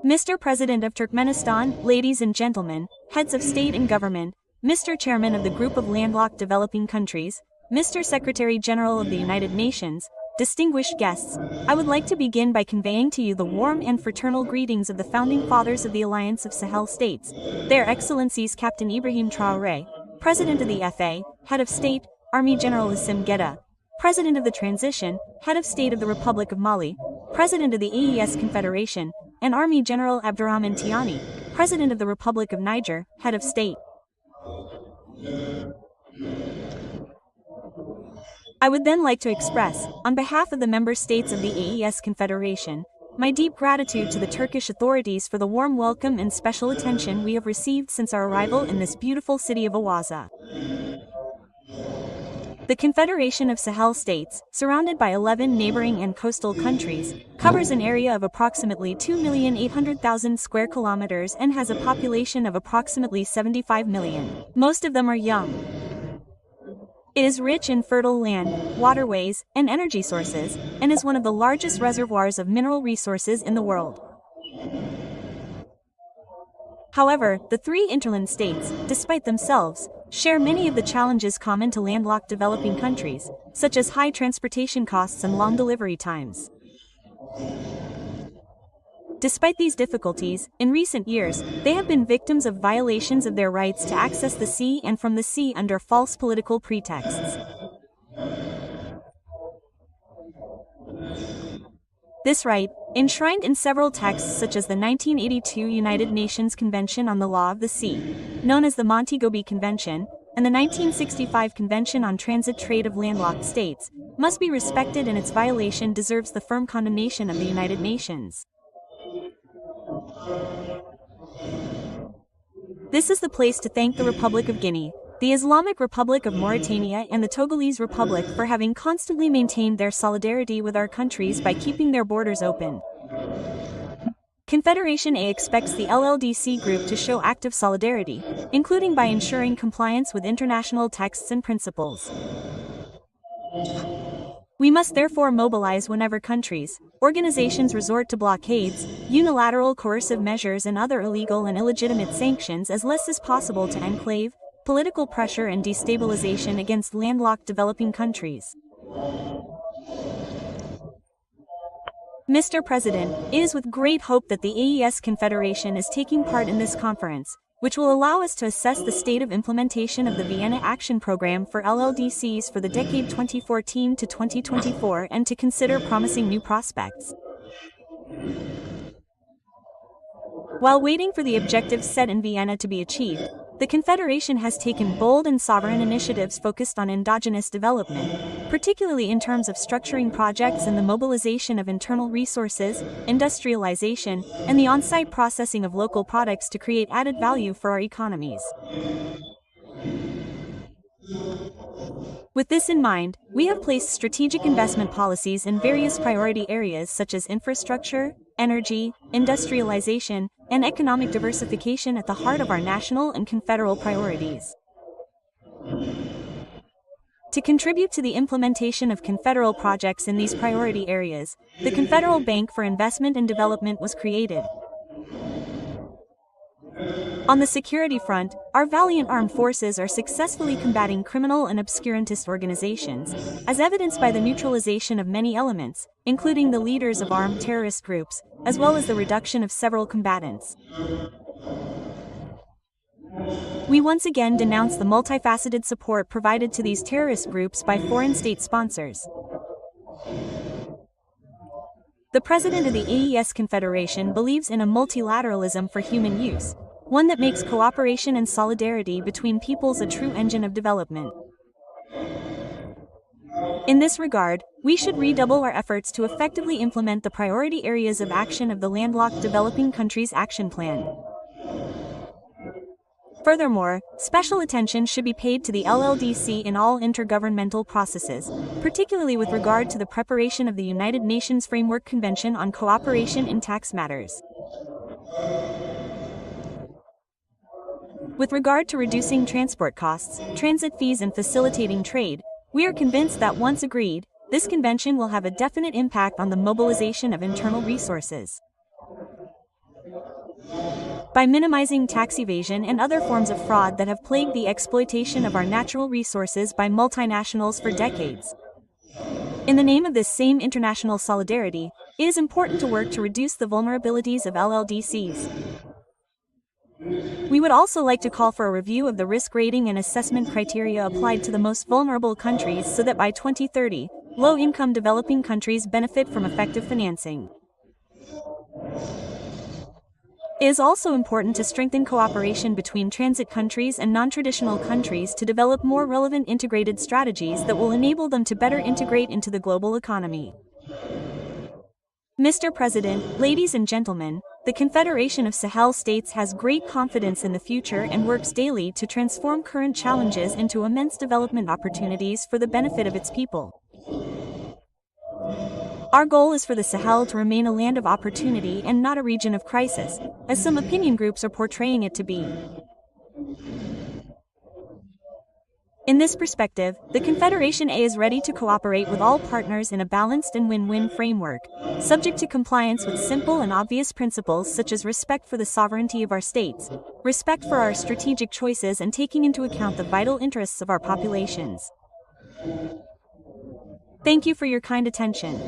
Mr. President of Turkmenistan, ladies and gentlemen, heads of state and government, Mr. Chairman of the Group of Landlocked Developing Countries, Mr. Secretary General of the United Nations, distinguished guests, I would like to begin by conveying to you the warm and fraternal greetings of the founding fathers of the Alliance of Sahel States, Their Excellencies Captain Ibrahim Traoré, President of the FA, Head of State, Army General Assimi Goïta, President of the Transition, Head of State of the Republic of Mali, President of the AES Confederation, and Army General Abdourahmane Tiani, President of the Republic of Niger, Head of State. I would then like to express, on behalf of the member states of the AES Confederation, my deep gratitude to the Turkish authorities for the warm welcome and special attention we have received since our arrival in this beautiful city of Awaza. The Confederation of Sahel States, surrounded by 11 neighboring and coastal countries, covers an area of approximately 2,800,000 square kilometers and has a population of approximately 75 million. Most of them are young. It is rich in fertile land, waterways, and energy sources, and is one of the largest reservoirs of mineral resources in the world. However, the three interland states, despite themselves, share many of the challenges common to landlocked developing countries, such as high transportation costs and long delivery times. Despite these difficulties, in recent years, they have been victims of violations of their rights to access the sea and from the sea under false political pretexts. This right, enshrined in several texts such as the 1982 United Nations Convention on the Law of the Sea, known as the Montego-Bay Convention, and the 1965 Convention on Transit Trade of Landlocked States, must be respected, and its violation deserves the firm condemnation of the United Nations. This is the place to thank the Republic of Guinea, the Islamic Republic of Mauritania, and the Togolese Republic for having constantly maintained their solidarity with our countries by keeping their borders open. Confederation A expects the LLDC group to show active solidarity, including by ensuring compliance with international texts and principles. We must therefore mobilize whenever countries, organizations resort to blockades, unilateral coercive measures, and other illegal and illegitimate sanctions as less as possible to enclave, political pressure and destabilization against landlocked developing countries. Mr. President, it is with great hope that the AES Confederation is taking part in this conference, which will allow us to assess the state of implementation of the Vienna Action Program for LLDCs for the decade 2014 to 2024 and to consider promising new prospects. While waiting for the objectives set in Vienna to be achieved, the Confederation has taken bold and sovereign initiatives focused on endogenous development, particularly in terms of structuring projects and the mobilization of internal resources, industrialization, and the on-site processing of local products to create added value for our economies. With this in mind, we have placed strategic investment policies in various priority areas such as infrastructure, energy, industrialization, and economic diversification at the heart of our national and confederal priorities. To contribute to the implementation of confederal projects in these priority areas, the Confederal Bank for Investment and Development was created. On the security front, our valiant armed forces are successfully combating criminal and obscurantist organizations, as evidenced by the neutralization of many elements, including the leaders of armed terrorist groups, as well as the reduction of several combatants. We once again denounce the multifaceted support provided to these terrorist groups by foreign state sponsors. The President of the AES Confederation believes in a multilateralism for human use, one that makes cooperation and solidarity between peoples a true engine of development. In this regard, we should redouble our efforts to effectively implement the priority areas of action of the Landlocked Developing Countries Action Plan. Furthermore, special attention should be paid to the LLDC in all intergovernmental processes, particularly with regard to the preparation of the United Nations Framework Convention on Cooperation in Tax Matters. With regard to reducing transport costs, transit fees, and facilitating trade, we are convinced that once agreed, this convention will have a definite impact on the mobilization of internal resources. by minimizing tax evasion and other forms of fraud that have plagued the exploitation of our natural resources by multinationals for decades. In the name of this same international solidarity, it is important to work to reduce the vulnerabilities of LLDCs. We would also like to call for a review of the risk rating and assessment criteria applied to the most vulnerable countries so that by 2030, low-income developing countries benefit from effective financing. It is also important to strengthen cooperation between transit countries and non-traditional countries to develop more relevant integrated strategies that will enable them to better integrate into the global economy. Mr. President, ladies and gentlemen, the Confederation of Sahel States has great confidence in the future and works daily to transform current challenges into immense development opportunities for the benefit of its people. Our goal is for the Sahel to remain a land of opportunity and not a region of crisis, as some opinion groups are portraying it to be. In this perspective, the Confederation A is ready to cooperate with all partners in a balanced and win-win framework, subject to compliance with simple and obvious principles such as respect for the sovereignty of our states, respect for our strategic choices, and taking into account the vital interests of our populations. Thank you for your kind attention.